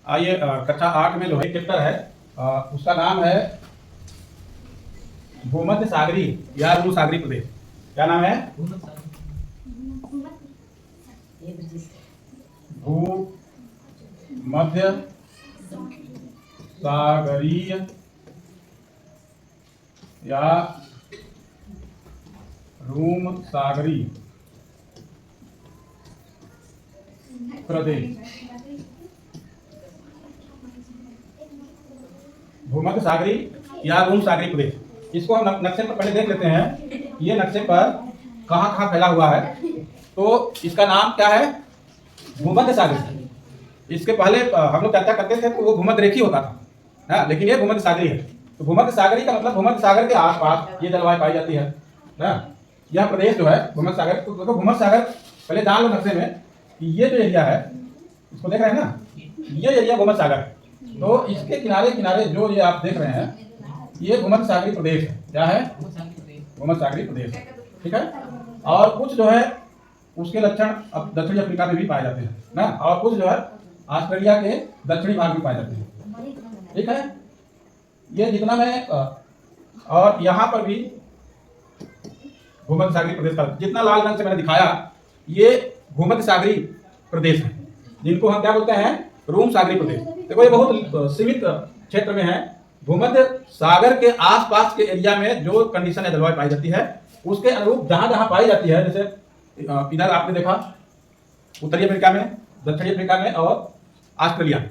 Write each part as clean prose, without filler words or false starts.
आइए कक्षा 8 में जो है चैप्टर है उसका नाम है भूमध्य सागरी या रूम सागरी प्रदेश। क्या नाम है? भूमध्य सागरीय या रूम सागरी प्रदेश। भूमध्य सागरी या रूम सागरी प्रदेश, इसको हम नक्शे पर पहले देख लेते हैं। ये नक्शे पर कहाँ कहाँ फैला हुआ है। तो इसका नाम क्या है? भूमध्य सागरी। इसके पहले हम लोग चर्चा करते थे तो वो भूमध्य रेखी होता था, लेकिन ये भूमध्य सागरी है। तो भूमध्य सागरी का मतलब भूमध्य सागर के आसपास ये जलवायु पाई जाती है ना। यह प्रदेश जो है भूमध्य सागर, तो देखो भूमध्य सागर पहले जान लो नक्शे में कि ये जो एरिया है, इसको देख रहे हैं ना, ये एरिया भूमध्य सागर है। तो इसके किनारे किनारे जो ये आप देख रहे हैं, ये भूमध्य सागरी प्रदेश है। क्या है? भूमध्य सागरी प्रदेश है। ठीक है। और कुछ जो है उसके लक्षण अब दक्षिणी अफ्रीका में भी पाए जाते हैं ना, और कुछ जो है ऑस्ट्रेलिया के दक्षिणी भाग में पाए जाते हैं। ठीक है। ये जितना मैं और यहाँ पर भी भूमध्य सागरी प्रदेश का जितना लाल रंग से मैंने दिखाया, ये भूमध्य सागरी प्रदेश है, जिनको हम क्या बोलते हैं? रूम सागरी प्रदेश। देखो ये बहुत सीमित क्षेत्र में है। भूमध्य सागर के आसपास के एरिया में जो कंडीशन है, जलवायु पाई जाती है, उसके अनुरूप जहां जहां पाई जाती है, जैसे इधर आपने देखा उत्तरी अफ्रीका में, दक्षिणी अफ्रीका में और ऑस्ट्रेलिया में,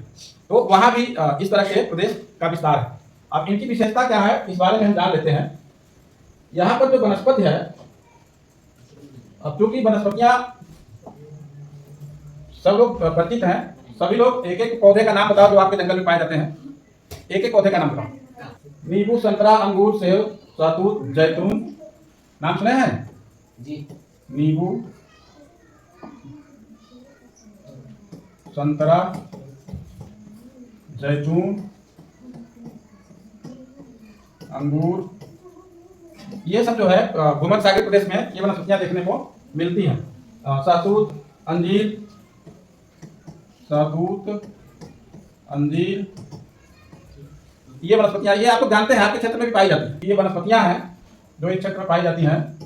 तो वहां भी इस तरह के प्रदेश का विस्तार है। अब इनकी विशेषता क्या है, इस बारे में हम जान लेते हैं। यहाँ पर जो वनस्पति है, अब चूंकि वनस्पतियां सब लोग परिचित हैं, सभी लोग एक एक पौधे का नाम बताओ जो आपके जंगल में पाए जाते हैं। एक एक पौधे का नाम बताओ। नींबू, संतरा, अंगूर, सेब, शहतूत, जैतून। नाम सुने हैं जी? नींबू, संतरा, जैतून, अंगूर, ये सब जो है भूमध्य सागरी प्रदेश में ये वनस्पतियां देखने को मिलती हैं। शहतूत, अंजीर, शहतूत, अंजीर, ये वनस्पतियां, ये आप लोग जानते हैं, आपके क्षेत्र में भी पाई जाती है। ये वनस्पतियां हैं जो इस क्षेत्र में पाई जाती हैं।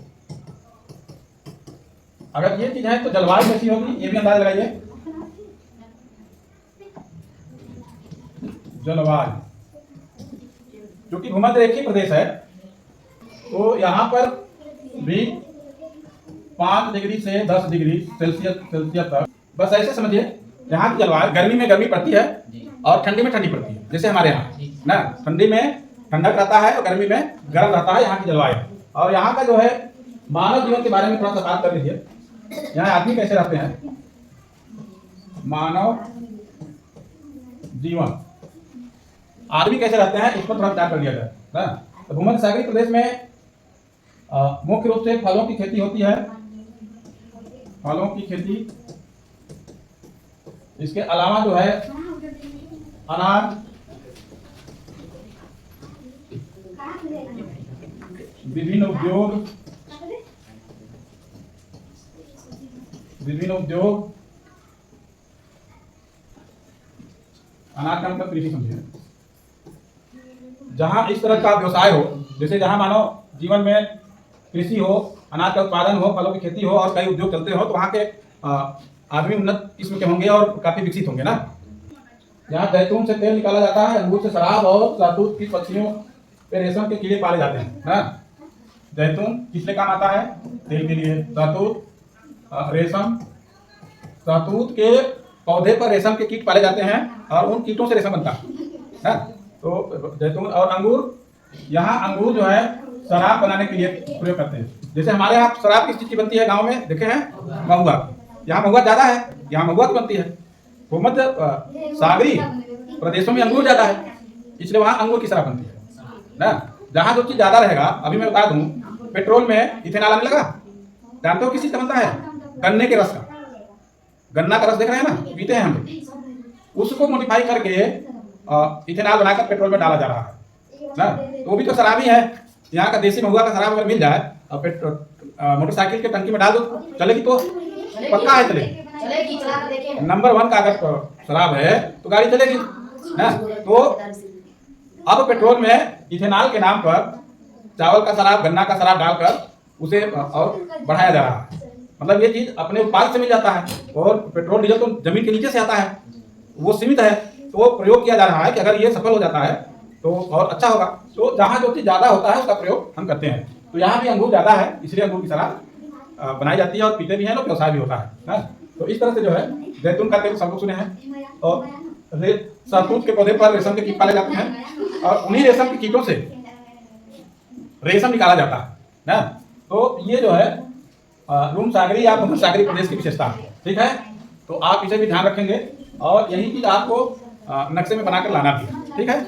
अगर ये चीज है तो जलवायु कैसी होगी, ये भी अंदाजा लगाइए। जलवायु, क्योंकि भूमध्य रेखीय प्रदेश है, तो यहाँ पर भी 5 डिग्री से 10 डिग्री सेल्सियस तक, बस ऐसे समझिए, यहाँ की जलवायु गर्मी में गर्मी पड़ती है और ठंडी में ठंडी पड़ती है। जैसे हमारे यहाँ ना, ठंडी में ठंडक रहता है और गर्मी में गर्म रहता है यहाँ की जलवायु। और यहाँ का जो है मानव जीवन के बारे में थोड़ा सा बात कर लीजिए। यहाँ आदमी कैसे रहते हैं? मानव जीवन, आदमी कैसे रहते हैं, इस पर थोड़ा विचार कर लिया जाए ना। तो भूमध्य सागरी प्रदेश में मुख्य रूप से फलों की खेती होती है। फलों की खेती, इसके अलावा जो है अनाज, विभिन्न उद्योग, अनाज का मतलब कृषि समझिए। जहां इस तरह का व्यवसाय हो, जैसे जहां मानव जीवन में कृषि हो, अनाज का उत्पादन हो, फलों की खेती हो और कई उद्योग चलते हो, तो वहां के आदमी उन्नत किस्म के होंगे और काफी विकसित होंगे ना। यहाँ जैतून से तेल निकाला जाता है, अंगूर से शराब और शहतूत की पत्तियों पे रेशम के कीड़े पाले जाते हैं ना। जैतून किस लिए काम आता है? तेल के लिए। शहतूत, रेशम, शहतूत के पौधे पर रेशम के कीट पाले जाते हैं और उन कीटों से रेशम बनता है। तो जैतून और अंगूर, यहाँ अंगूर जो है शराब बनाने के लिए प्रयोग करते हैं। जैसे हमारे यहाँ शराब किस चीज की बनती है गाँव में, देखे हैं? महुआ। यहाँ महुआ ज्यादा है, यहाँ महुआ की बनती है। भूमध्य सागरी प्रदेशों में अंगूर ज्यादा है, इसलिए वहां अंगूर की शराब बनती है ना। जहां जो चीज ज्यादा रहेगा, अभी मैं बता दूं, पेट्रोल में इथेनॉल आने लगा, जानते हो किस चीज का बनता है? गन्ने के रस का। गन्ना का रस देख रहे हैं ना, पीते हैं हम, उसको मॉडिफाई करके इथेनॉल बनाकर पेट्रोल में डाला जा रहा है ना। तो वो भी तो शराब ही है। यहाँ का देसी महुआ का शराब अगर मिल जाए और मोटरसाइकिल के टंकी में डाल दो, चलेगी तो पक्का है चलेगी। चलेगी, चला कर देखें। नंबर 1 का अगर शराब है तो गाड़ी चलेगी ना। तो अब पेट्रोल में इथेनॉल के नाम पर चावल का शराब, गन्ना का शराब डालकर उसे और बढ़ाया जा रहा है। मतलब ये चीज अपने उत्पाद से मिल जाता है और पेट्रोल डीजल तो जमीन के नीचे से आता है, वो सीमित है। तो वो प्रयोग किया जा रहा है कि अगर ये सफल हो जाता है तो और अच्छा होगा। तो जहाँ जो चीज ज्यादा होता है उसका प्रयोग हम करते हैं। तो यहाँ भी अंगूर ज्यादा है, इसलिए अंगूर की शराब बनाई जाती है और पीते भी हैं लोग, व्यवसाय भी होता है ना। तो इस तरह से जो है जैतून का तेल सब लोग सुने हैं। और शहतूत के पौधे पर रेशम के कीट पाले जाते हैं और उन्हीं रेशम के कीटों से रेशम निकाला जाता है ना। तो ये जो है रूम सागरी या भूमध्य सागरी प्रदेश की विशेषता है। ठीक है, तो आप इसे भी ध्यान रखेंगे और यही चीज आपको नक्शे में बनाकर लाना भी है। ठीक है।